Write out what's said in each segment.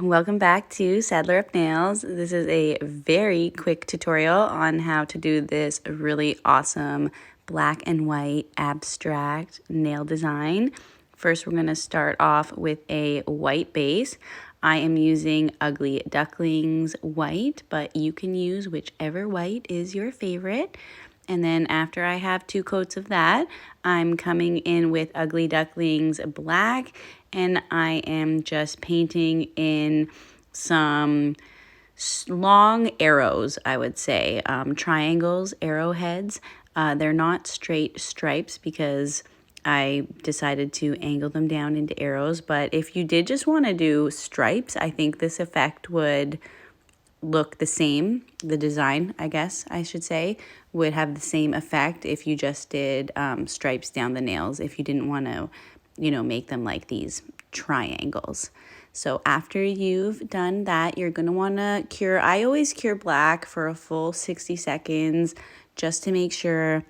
Welcome back to Saddler Up Nails. This is a very quick tutorial on how to do this really awesome black and white abstract nail design. First, we're going to start off with a white base. I am using Ugly Duckling's white, but you can use whichever white is your favorite. And then after I have 2 coats of that, I'm coming in with Ugly Duckling's black, and I am just painting in some long arrows, I would say, triangles, arrowheads. They're not straight stripes because I decided to angle them down into arrows, but if you did just want to do stripes, I think this effect would look the same. The design, I guess I should say, would have the same effect if you just did stripes down the nails, if you didn't want to, make them like these triangles. So after you've done that, you're going to want to cure. I always cure black for a full 60 seconds just to make sure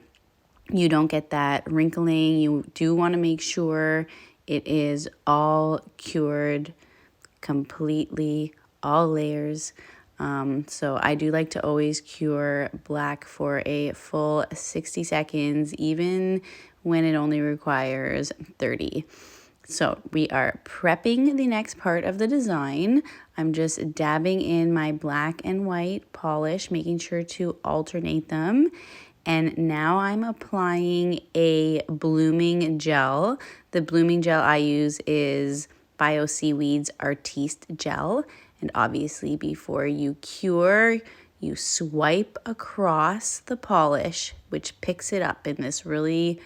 you don't get that wrinkling. You do want to make sure it is all cured completely, all layers. So I do like to always cure black for a full 60 seconds, even when it only requires 30. So we are prepping the next part of the design. I'm just dabbing in my black and white polish, making sure to alternate them. And now I'm applying a blooming gel. The blooming gel I use is Bio Seaweed's Artiste Gel. And obviously before you cure, you swipe across the polish, which picks it up in this really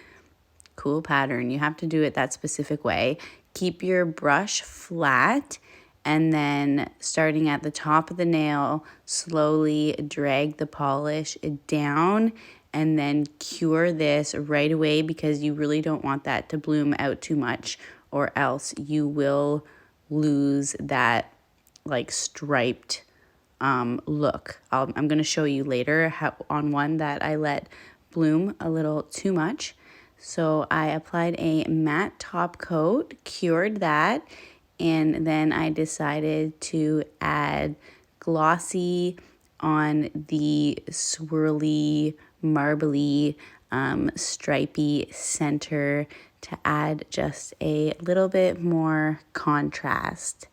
cool pattern. You have to do it that specific way. Keep your brush flat, and then starting at the top of the nail, slowly drag the polish down and then cure this right away because you really don't want that to bloom out too much, or else you will lose that like striped look. I'm going to show you later how on one that I let bloom a little too much. So I applied a matte top coat, cured that, and then I decided to add glossy on the swirly, marbly, stripy center to add just a little bit more contrast.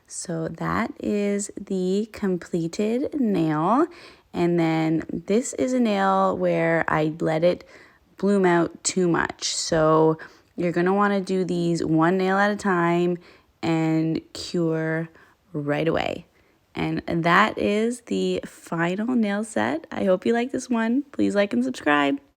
So that is the completed nail. And then this is a nail where I let it bloom out too much. So you're going to want to do these one nail at a time and cure right away. And that is the final nail set. I hope you like this one. Please like and subscribe.